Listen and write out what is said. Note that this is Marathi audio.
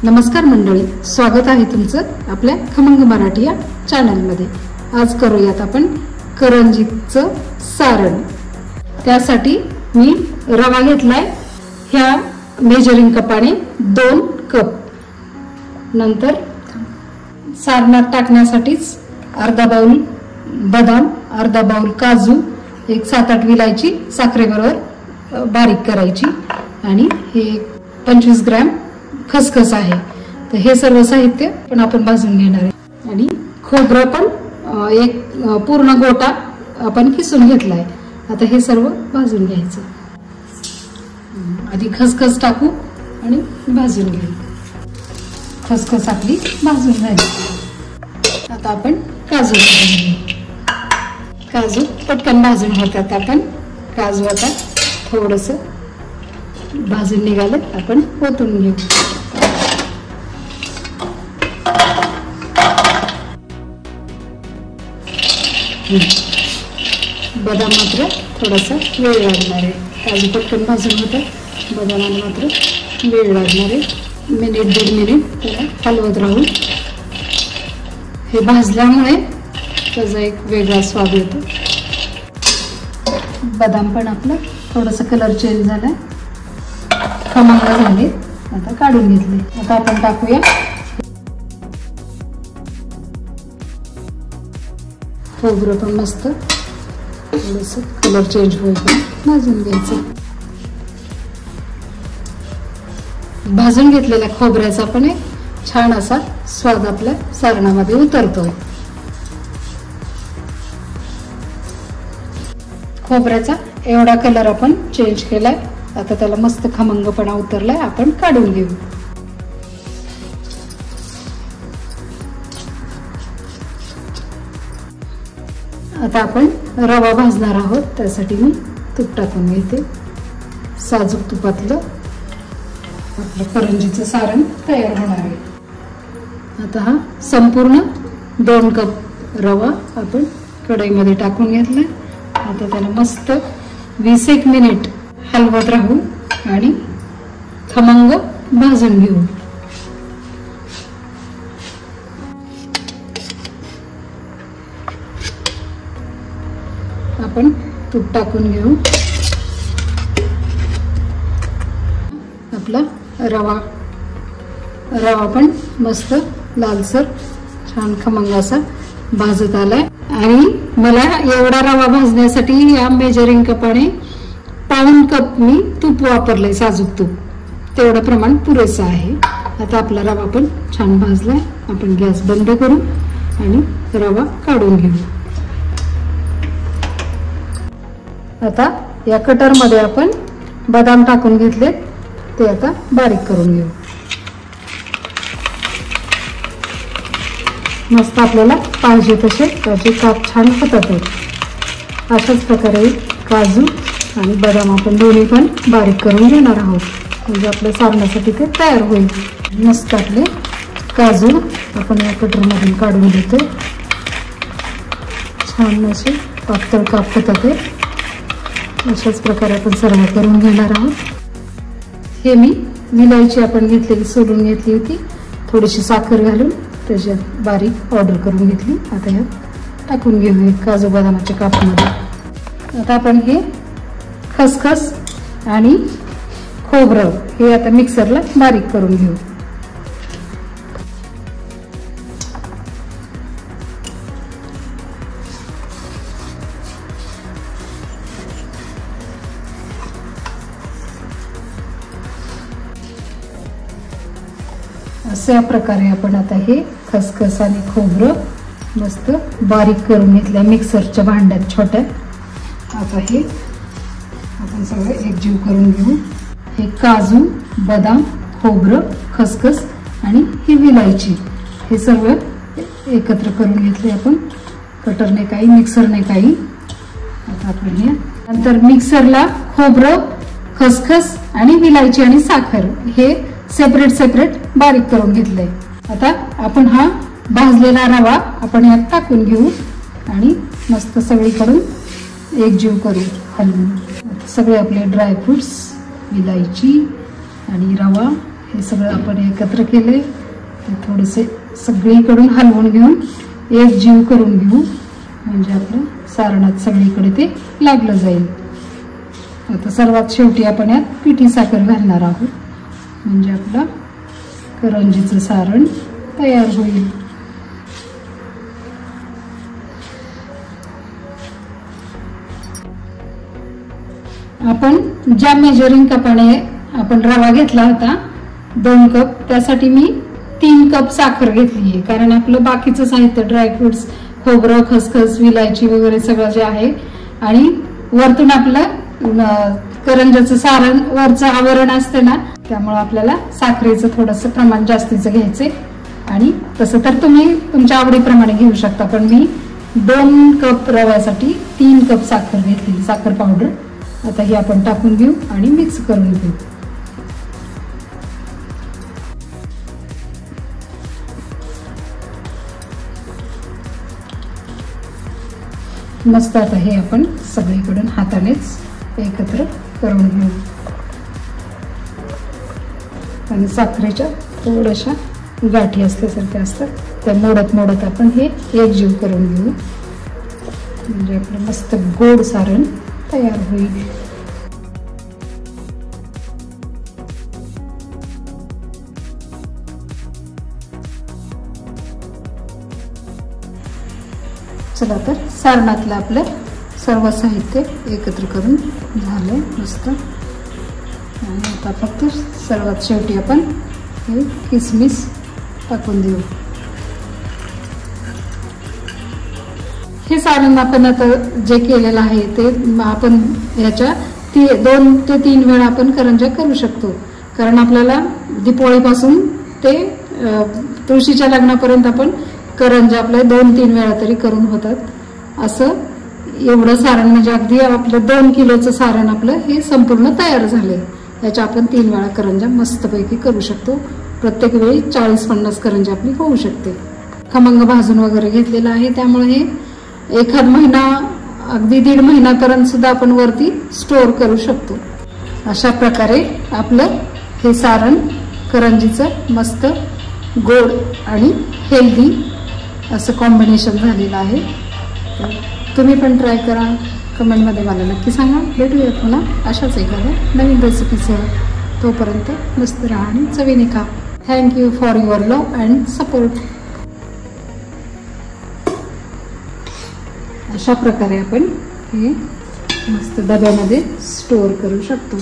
नमस्कार मंडळी, स्वागत आहे तुमचं आपल्या खमंग मराठी या चॅनलमध्ये। आज करूयात आपण करंजीचं सारण। त्यासाठी मी रवा घेतलाय, ह्या मेजरिंग कपाने 2 कप। नंतर सारणात टाकण्यासाठीच अर्धा बाउल बदाम, अर्धा बाउल काजू, एक 7-8 विलायची साखरेबरोबर बारीक करायची आणि हे 25 ग्रॅम खसखस आहे। तर हे सर्व साहित्य पण आपण भाजून घेणार आहे आणि खोबरं पण एक पूर्ण गोटा आपण किसून घेतलाय। आता हे सर्व भाजून घ्यायचं। आधी खसखस टाकू आणि भाजून घेऊ। खसखस आपली भाजून झाली। आता आपण काजू भाजून घेऊ। काजू पटकन भाजून होतात। आपण काजू आता थोडंसं भाजून निघाले, आपण ओतून घेऊ। बदाम मात्र थोडासा वेळ लागणार आहे। काजू पटकन भाजून होतात, बदामाला मात्र वेळ लागणार आहे। 1-1.5 मिनिट त्याला हलवत राहू। हे भाजल्यामुळे त्याचा एक वेगळा स्वाद येतो। बदाम पण आपलं थोडासा कलर चेंज झालाय, खमंग झाले। आता काढून घेतले। आता आपण टाकूया खोबरं पण मस्त थोडंसं कलर चेंज होईल, भाजून घ्यायचं। भाजून घेतलेल्या खोबऱ्याचा पण एक छान असा स्वाद आपल्या सारणामध्ये उतरतो। खोबऱ्याचा एवढा कलर आपण चेंज केलाय। आता त्याला मस्त खमंगपणा उतरलाय, आपण काढून घेऊ। आता आपण रवा भाजणार आहोत, त्यासाठी मी तूप टाकून घेते। साजूक तुपातलं आपलं करंजीचं सारण तयार होणार आहे। आता हा संपूर्ण 2 कप रवा आपण कढईमध्ये टाकून घेतलाय। आता त्याला मस्त 20-1 मिनिट हलवत राहू आणि खमंग भाजून घेऊ। आपण तूप टाकून घेऊ। आपला रवा पण मस्त लालसर छान खमंग असा भाजत आलाय आणि मला एवढा रवा भाजण्यासाठी या मेजरिंग कपाने 1/4 कप मी तूप वापरलंय, साजूक तूप। तेवढं प्रमाण पुरेसं आहे। आता आपला रवा पण छान भाजलाय। आपण गॅस बंद करू आणि रवा काढून घेऊ। आता या कटर मध्ये आपण बदाम टाकून घेतले, ते आता बारीक करून घेऊ। मस्त आपल्याला पाहिजे तसे त्याचे काप छान होतात। अशाच प्रकारे काजू आणि बदाम आपण दोन्ही पण बारीक करून घेणार आहोत, म्हणजे आपल्या सारणासाठी ते तयार होईल। मस्त आपले काजू आपण या कटर मधून काढून घेतो। छान असे पातळ काप होतात ते। अशाच प्रकारे आपण सर्व करून घेणार आहोत। हे मी विलायची आपण घेतलेली सोलून घेतली होती, थोडीशी साखर घालून त्याच्यात बारीक पावडर करून घेतली। आता ह्यात टाकून घेऊ काजू बदामाच्या कापामध्ये। आता आपण हे खसखस आणि खोबरं हे आता मिक्सरला बारीक करून घेऊ। अशा प्रकारे आपण आता हे खसखस आणि खोबरं मस्त बारीक करून घेतल्या मिक्सरच्या भांड्यात छोट्या। आता हे आपण सगळं एकजीव करून घेऊ। हे काजू, बदाम, खोबरं, खसखस आणि ही विलायची हे सर्व एकत्र करून घेतले आपण, कटरने काही मिक्सरने काही। आता आपण हे नंतर मिक्सरला खोबरं, खसखस आणि विलायची आणि साखर हे सेपरेट बारीक करून घेतलंय। आता आपण हा भाजलेला रवा आपण यात टाकून घेऊ आणि मस्त सगळीकडून एकजीव करू हलवून। सगळे आपले ड्रायफ्रुट्स, विलायची आणि रवा हे सगळं आपण एकत्र केले. थोडेसे सगळीकडून हलवून घेऊन एक जीव करून घेऊ, म्हणजे आपलं सारणात सगळीकडे ते लागलं जाईल. आता सर्वात शेवटी आपण यात पिठी साखर घालणार आहोत, म्हणजे आपलं करंजीचं सारण तयार होईल. आपण ज्या मेजरिंग कपाने आपण रवा घेतला होता 2 कप, त्यासाठी मी 3 कप साखर घेतली आहे. कारण आपलं बाकीचं साहित्य ड्रायफ्रुट्स, खोबरं, खसखस, विलायची वगैरे सगळं जे आहे, आणि वरतून आपलं करंजाचं सारण वरचं आवरण असते ना, त्यामुळे आपल्याला साखरेचं थोडंसं प्रमाण जास्तीचं घ्यायचे. आणि तसं तर तुम्ही तुमच्या आवडीप्रमाणे घेऊ शकता, पण मी 2 कप रव्यासाठी 3 कप साखर घेतली, साखर पावडर. आता ही आपण टाकून घेऊ आणि मिक्स करून घेऊ. मस्त आता हे आपण सगळीकडून हातानेच एकत्र करून घेऊ. आणि साखरेच्या थोड्याशा गाठी असल्यासारख्या असतात, त्या मोडत मोडत आपण हे एकजीव करून घेऊ, म्हणजे आपलं मस्त गोड सारण तयार होईल. चला तर सारणातलं आपलं सर्व साहित्य एकत्र करून झालं मस्त. आणि आता फक्त सर्वात शेवटी आपण हे किसमिस टाकून देऊ. हे सारण आपण आता जे केलेलं आहे ते आपण ह्याच्या 2 ते 3 वेळा आपण करंज्या करू शकतो. कारण आपल्याला दिपोळीपासून ते तुळशीच्या लग्नापर्यंत आपण करंज्या आपल्या 2-3 वेळा तरी करून होतात. असं एवढं सारण म्हणजे अगदी आपलं 2 किलोचं सारण आपलं हे संपूर्ण तयार झालंय. याच्या आपण 3 वेळा करंज्या मस्तपैकी करू शकतो. प्रत्येक वेळी 40-50 करंज्या आपली होऊ शकते. खमंग भाजून वगैरे घेतलेलं आहे, त्यामुळे हे एखाद महिना, अगदी 1.5 महिन्यापर्यंत सुद्धा आपण वरती स्टोअर करू शकतो. अशा प्रकारे आपलं हे सारण करंजीचं मस्त गोड आणि हेल्दी असं कॉम्बिनेशन झालेलं आहे. तुम्ही पण ट्राय करा, कमेंटमध्ये मला नक्की सांगा. भेटूया पुन्हा अशाच एखाद्या नवीन रेसिपीसह. तोपर्यंत मस्त राहा आणि चवीने खा. Thank you for your love and support. अशा प्रकारे आपण हे मस्त डब्यामध्ये स्टोअर करू शकतो.